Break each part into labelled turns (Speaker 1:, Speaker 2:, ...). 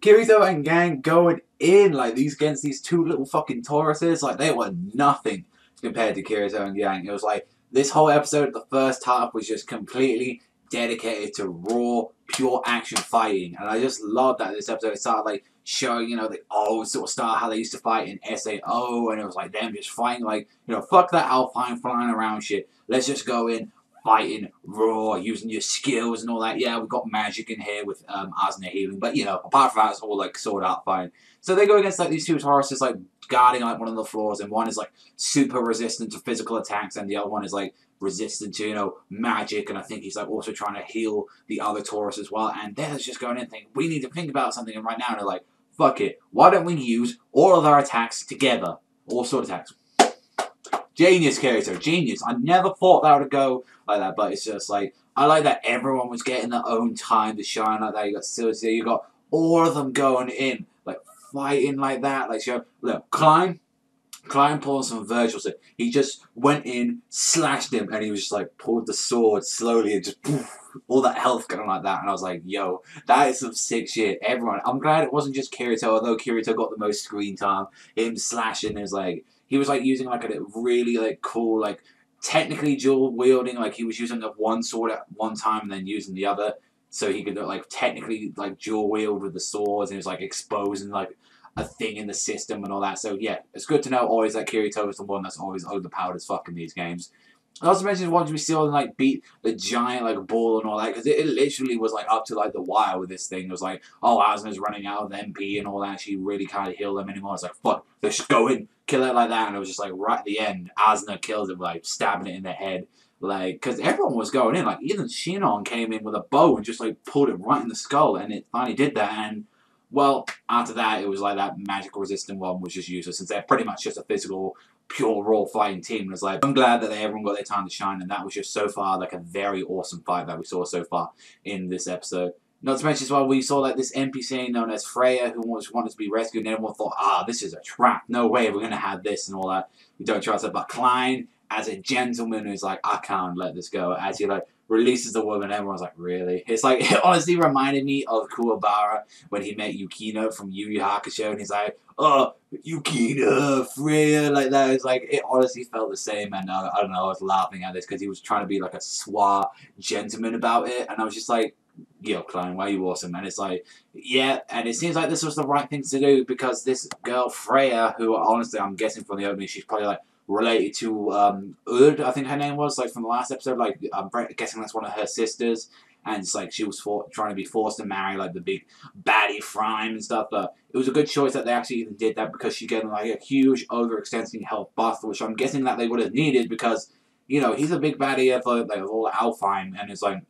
Speaker 1: Kirito and gang going in like these against these two little fucking Tauruses. Like they were nothing compared to Kirito and gang. It was like this whole episode, the first half was just completely dedicated to raw, pure action fighting, and I just love that this episode started like showing, you know, the old sort of style how they used to fight in SAO, and it was like them just fighting like, you know, fuck that Alpine flying around shit. Let's just go in fighting raw, using your skills and all that. Yeah, we've got magic in here with Asuna healing, but you know, apart from that, it's all like sword art fighting. So they go against like these two Tauruses like guarding like one of the floors, and one is like super resistant to physical attacks, and the other one is like resistant to, you know, magic, and I think he's like also trying to heal the other Taurus as well. And they're just going in thinking, we need to think about something, and right now they're like, fuck it, why don't we use all of our attacks together? All sword attacks. Genius, Kirito, genius. I never thought that would go like that, but it's just like, I like that everyone was getting their own time to shine like that. You got Silcia, you got all of them going in, like fighting like that. Like, you know, look, Klein pulled some Virgil shit. He just went in, slashed him, and he was just like pulled the sword slowly and just poof, all that health going like that. And I was like, yo, that is some sick shit. Everyone, I'm glad it wasn't just Kirito, although Kirito got the most screen time. Him slashing is like, he was like using like a really like cool, like technically dual wielding, like he was using the one sword at one time and then using the other, so he could like technically like dual wield with the swords, and he was like exposing like a thing in the system and all that. So yeah, it's good to know always that Kirito is the one that's always overpowered as fuck in these games. I also mentioned once we saw them like beat the giant like bull and all that, because it literally was like up to like the wire with this thing. It was like, oh, Asuna's running out of MP and all that. She really can't heal them anymore. It's like, fuck, let's just go in, kill it like that. And it was just like right at the end, Asuna kills it, like stabbing it in the head. Like, because everyone was going in. Like, even Shinon came in with a bow and just like pulled it right in the skull, and it finally did that. And well, after that, it was like that magical resistant one was just useless, since they're pretty much just a physical, pure, raw fighting team. And it's like, I'm glad that everyone got their time to shine, and that was just so far like a very awesome fight that we saw so far in this episode. Not to mention as well, we saw like this NPC known as Freya, who wanted to be rescued, and everyone thought, ah, this is a trap. No way we're going to have this and all that. We don't trust it. But Klein, as a gentleman, who's like, I can't let this go, as he like releases the woman, everyone's like, really? It's like, it honestly reminded me of Kuwabara when he met Yukino from Yu Yu Hakusho, and he's like, oh, Yukino, Freya, like that. It's like, it honestly felt the same, and I don't know, I was laughing at this because he was trying to be like a suave gentleman about it, and I was just like, yo, Klein, why are you awesome? And it's like, yeah, and it seems like this was the right thing to do, because this girl, Freya, who honestly I'm guessing from the opening, she's probably like related to Ud, I think her name was, like from the last episode, like I'm guessing that's one of her sisters, and it's like she was trying to be forced to marry like the big baddie Thrym and stuff, but it was a good choice that they actually even did that, because she gave them like a huge overextending health buff, which I'm guessing that they would have needed, because, you know, he's a big baddie of like all Alfheim, and it's like,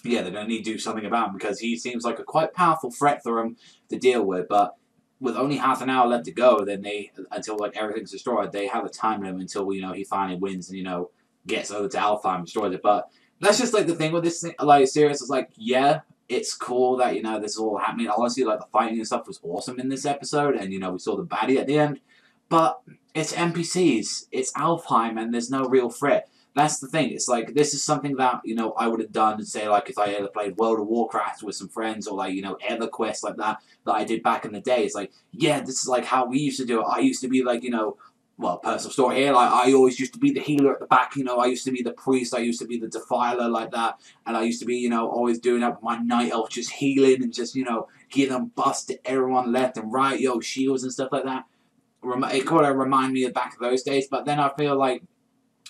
Speaker 1: yeah, they're going to need to do something about him, because he seems like a quite powerful threat for them to deal with. But with only half an hour left to go, then until like everything's destroyed, they have a time limit until, you know, he finally wins and, you know, gets over to Alpha and destroys it. But that's just like the thing with this thing, like series. It's like, yeah, it's cool that, you know, this is all happening. Honestly, like the fighting and stuff was awesome in this episode, and, you know, we saw the baddie at the end. But it's NPCs, it's Alfheim, and there's no real threat. That's the thing. It's like, this is something that, you know, I would have done, say, like, if I ever played World of Warcraft with some friends, or, like, you know, EverQuest like that I did back in the day. It's like, yeah, this is, like, how we used to do it. I used to be, like, you know, well, personal story here, like, I always used to be the healer at the back, you know, I used to be the priest, I used to be the defiler like that, and I used to be, you know, always doing that with my night elf, just healing and just, you know, giving busts to everyone left and right, yo, shields and stuff like that. It kind of remind me of back of those days, but then I feel like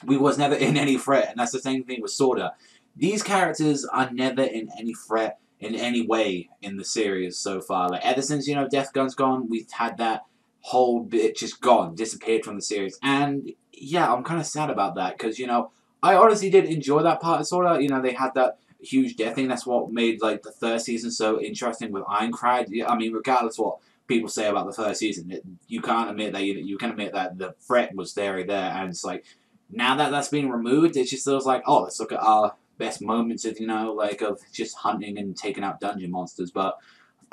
Speaker 1: we was never in any threat, and that's the same thing with Sorda. These characters are never in any threat in any way in the series so far. Like, ever since, you know, Death Gun's gone, we've had that whole bit just gone, disappeared from the series. And, yeah, I'm kind of sad about that, because, you know, I honestly did enjoy that part of Sorda. You know, they had that huge death thing. That's what made, like, the third season so interesting with Ironclad. I mean, regardless of what people say about the first season, you can't admit that, you can admit that the threat was there, and it's like, now that that's been removed, it just feels like, oh, let's look at our best moments of, you know, like, of just hunting and taking out dungeon monsters. But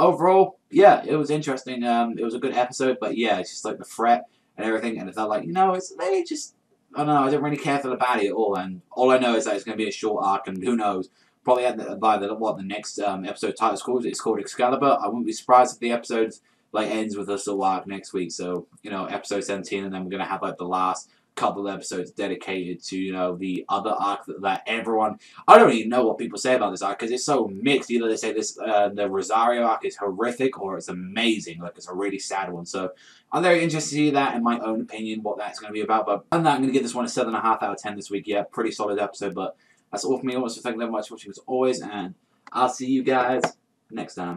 Speaker 1: overall, yeah, it was interesting. It was a good episode, but yeah, it's just like the threat and everything, and it felt like, you know, they just, I don't know, I don't really care for the baddie at all, and all I know is that it's going to be a short arc, and who knows, probably at the next episode title is called. It's called Excalibur. I wouldn't be surprised if the episode like ends with us a arc next week. So episode 17, and then we're gonna have like the last couple of episodes dedicated to the other arc that everyone. I don't even know what people say about this arc because it's so mixed. Either they say the Rosario arc is horrific or it's amazing, like it's a really sad one. So I'm very interested to see that in my own opinion what that's going to be about. But other than that, I'm going to give this one a 7.5 out of 10 this week. Yeah, pretty solid episode. But that's all for me. I want to thank you very much for watching as always, and I'll see you guys next time.